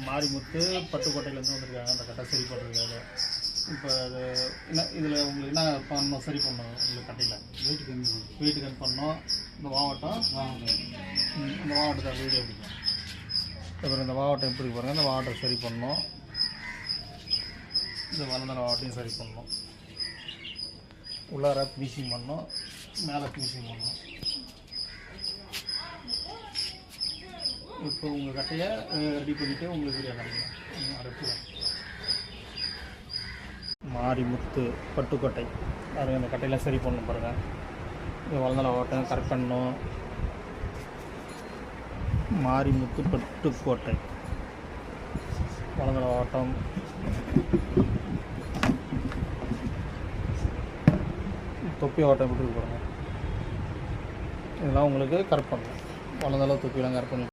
மாரிமுத்து பட்டுக்கோட்டையிலேருந்து வந்திருக்காங்க அந்த கட்டை சரி பண்ணுறதுக்காக. இப்போ அது என்ன இதில் உங்களுக்கு என்ன பண்ணணும், சரி பண்ணணும் உங்களுக்கு கட்டையில் வெயிட்டு கம்மி பண்ணணும். இந்த மாவட்டம் இந்த மாவட்டத்தை வீடியோ பிடிக்கும். அப்புறம் இந்த மாவட்டம் எப்படி பாருங்கள், இந்த மாவட்டம் சரி பண்ணணும். இந்த வளர்ந்த மாவட்டையும் சரி பண்ணணும். உள்ளார ஃபினிஷிங் பண்ணணும், மேலே ஃபினிஷிங் பண்ணணும். இப்போ உங்கள் கட்டையை ரெடி பண்ணிவிட்டு உங்களுக்கு வீடியோ காமிக்கலாம். அடுத்து மாரிமுத்து பட்டுக்கோட்டை பாருங்கள், அந்த கட்டையெல்லாம் சரி பண்ணணும் பாருங்கள். இது வளர்ந்த ஓட்டம் கரெக்ட் பண்ணணும். மாரிமுத்து பட்டுக்கோட்டை வளர்ந்த ஓட்டம். தொப்பி ஓட்டம் எப்படி இருக்கு பாருங்கள். இதெல்லாம் உங்களுக்கு கரெக்ட் பண்ணணும். வளர்ந்த அளவு தொப்பியெல்லாம் கரெக்ட் பண்ணி